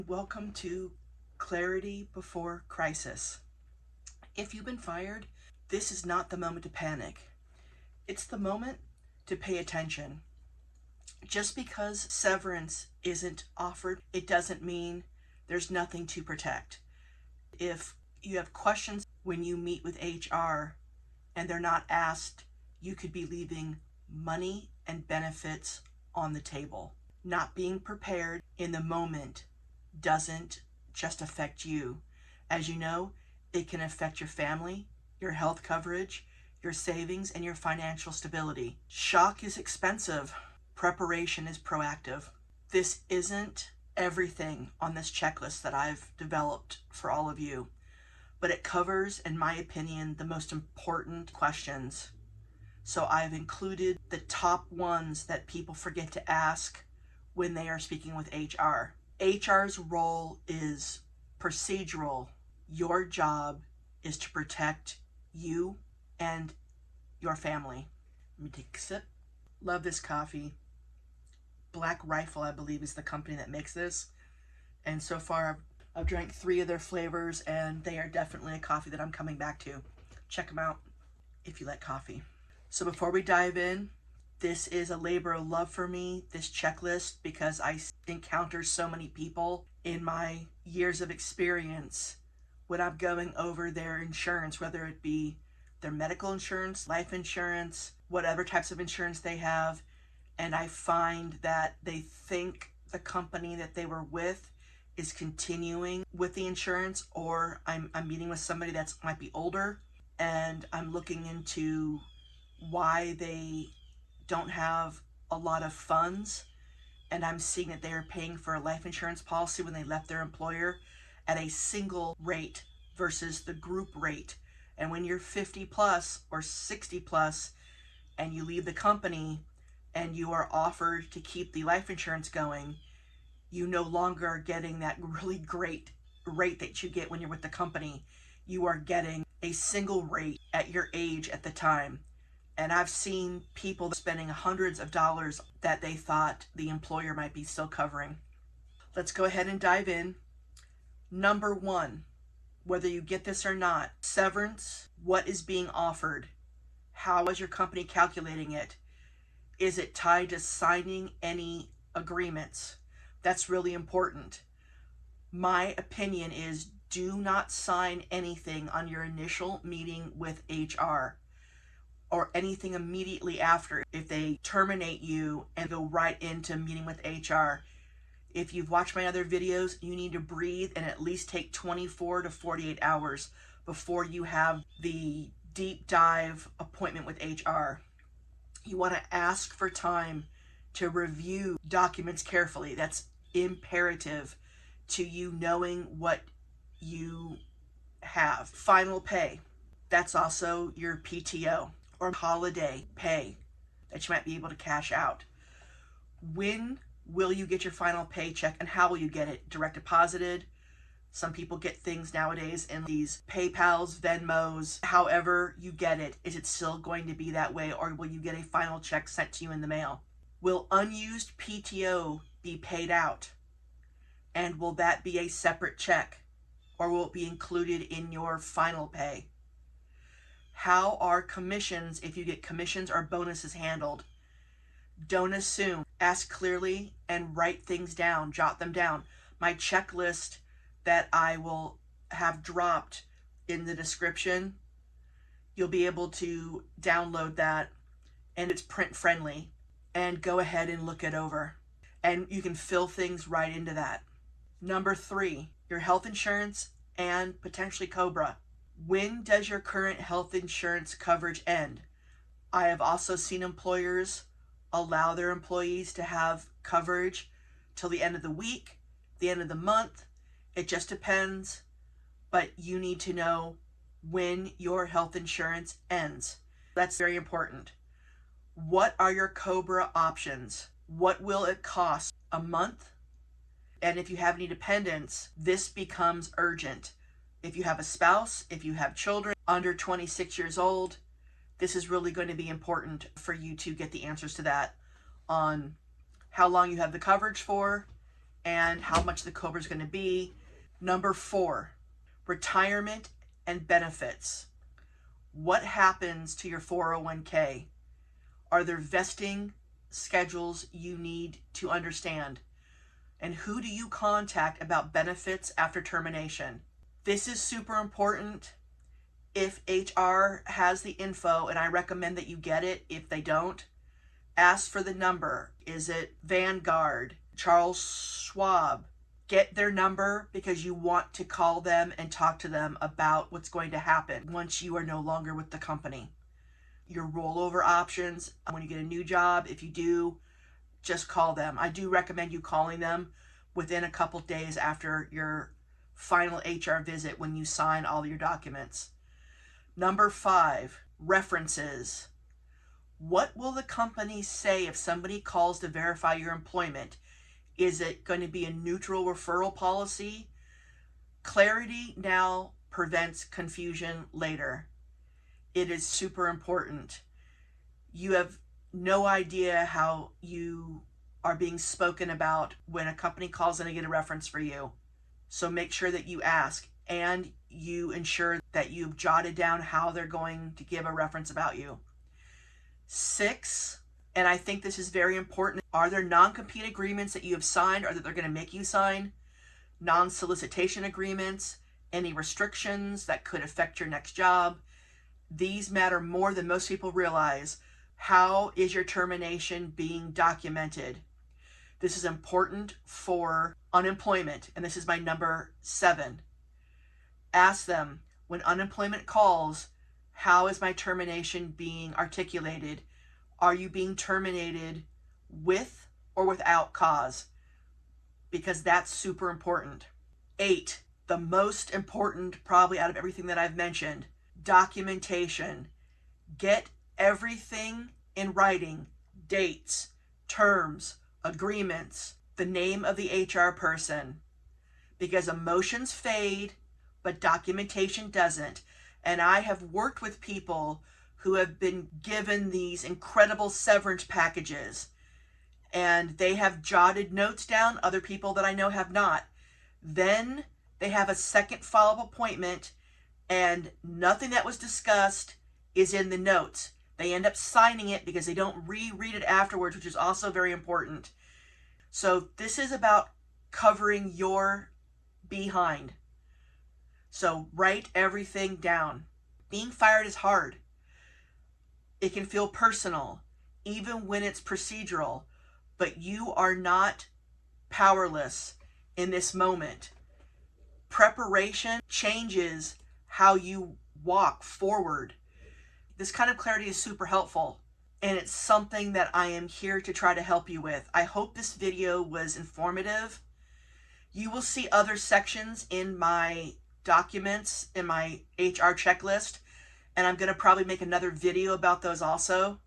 Welcome to Clarity Before Crisis. If you've been fired, this is not the moment to panic. It's the moment to pay attention. Just because severance isn't offered, it doesn't mean there's nothing to protect. If you have questions when you meet with HR and they're not asked, you could be leaving money and benefits on the table. Not being prepared in the moment doesn't just affect you. As you know, it can affect your family, your health coverage, your savings, and your financial stability. Shock is expensive. Preparation is proactive. This isn't everything on this checklist that I've developed for all of you, but it covers, in my opinion, the most important questions. So I've included the top ones that people forget to ask when they are speaking with HR. HR's role is procedural. Your job is to protect you and your family. Let me take a sip. Love this coffee. Black Rifle, I believe, is the company that makes this. And so far, I've drank 3 of their flavors, and they are definitely a coffee that I'm coming back to. Check them out if you like coffee. So before we dive in, this is a labor of love for me, this checklist, because I encounter so many people in my years of experience when I'm going over their insurance, whether it be their medical insurance, life insurance, whatever types of insurance they have, and I find that they think the company that they were with is continuing with the insurance, or I'm meeting with somebody that might be older, and I'm looking into why they don't have a lot of funds, and I'm seeing that they are paying for a life insurance policy when they left their employer at a single rate versus the group rate. And when you're 50 plus or 60 plus and you leave the company and you are offered to keep the life insurance going, you no longer are getting that really great rate that you get when you're with the company. You are getting a single rate at your age at the time. And I've seen people spending hundreds of dollars that they thought the employer might be still covering. Let's go ahead and dive in. Number 1, whether you get this or not, severance, what is being offered? How is your company calculating it? Is it tied to signing any agreements? That's really important. My opinion is do not sign anything on your initial meeting with HR, or anything immediately after. If they terminate you and go right into meeting with HR, if you've watched my other videos, you need to breathe and at least take 24 to 48 hours before you have the deep dive appointment with HR. You want to ask for time to review documents carefully. That's imperative to you knowing what you have. Final pay, that's also your PTO or holiday pay that you might be able to cash out. When will you get your final paycheck, and how will you get it? Direct deposited? Some people get things nowadays in these PayPals, Venmos. However you get it, is it still going to be that way, or will you get a final check sent to you in the mail? Will unused PTO be paid out? And will that be a separate check, or will it be included in your final pay? How are commissions, if you get commissions or bonuses, handled? Don't assume. Ask clearly and write things down. Jot them down. My checklist that I will have dropped in the description, you'll be able to download that, and it's print friendly, and go ahead and look it over. And you can fill things right into that. Number 3, your health insurance and potentially COBRA. When does your current health insurance coverage end? I have also seen employers allow their employees to have coverage till the end of the week, the end of the month. It just depends, but you need to know when your health insurance ends. That's very important. What are your COBRA options? What will it cost a month? And if you have any dependents, this becomes urgent. If you have a spouse, if you have children under 26 years old, this is really going to be important for you to get the answers to that, on how long you have the coverage for, and how much the COBRA is going to be. Number 4, retirement and benefits. What happens to your 401k? Are there vesting schedules you need to understand? And who do you contact about benefits after termination? This is super important. If HR has the info, and I recommend that you get it, if they don't, ask for the number. Is it Vanguard, Charles Schwab? Get their number because you want to call them and talk to them about what's going to happen once you are no longer with the company. Your rollover options, when you get a new job, if you do, just call them. I do recommend you calling them within a couple days after your final HR visit when you sign all your documents. Number 5, references. What will the company say if somebody calls to verify your employment? Is it going to be a neutral referral policy? Clarity now prevents confusion later. It is super important. You have no idea how you are being spoken about when a company calls in to get a reference for you. So make sure that you ask and you ensure that you've jotted down how they're going to give a reference about you. 6, and I think this is very important, are there non-compete agreements that you have signed or that they're going to make you sign? Non-solicitation agreements, any restrictions that could affect your next job. These matter more than most people realize. How is your termination being documented? This is important for unemployment, and this is my number 7. Ask them, when unemployment calls, how is my termination being articulated? Are you being terminated with or without cause? Because that's super important. 8, the most important probably out of everything that I've mentioned, documentation. Get everything in writing, dates, terms, agreements, the name of the HR person, because emotions fade, but documentation doesn't. And I have worked with people who have been given these incredible severance packages, and they have jotted notes down. Other people that I know have not. Then they have a second follow-up appointment, and nothing that was discussed is in the notes. They end up signing it because they don't reread it afterwards, which is also very important. So this is about covering your behind. So write everything down. Being fired is hard. It can feel personal, even when it's procedural, but you are not powerless in this moment. Preparation changes how you walk forward. This kind of clarity is super helpful, and it's something that I am here to try to help you with. I hope this video was informative. You will see other sections in my documents, in my HR checklist, and I'm going to probably make another video about those also.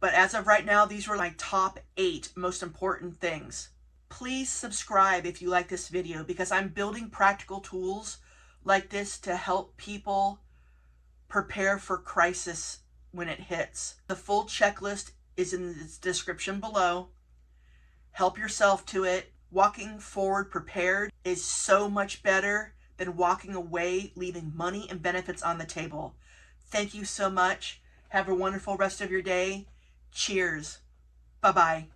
But as of right now, these were my top 8 most important things. Please subscribe if you like this video, because I'm building practical tools like this to help people prepare for crisis when it hits. The full checklist is in the description below. Help yourself to it. Walking forward prepared is so much better than walking away leaving money and benefits on the table. Thank you so much. Have a wonderful rest of your day. Cheers. Bye-bye.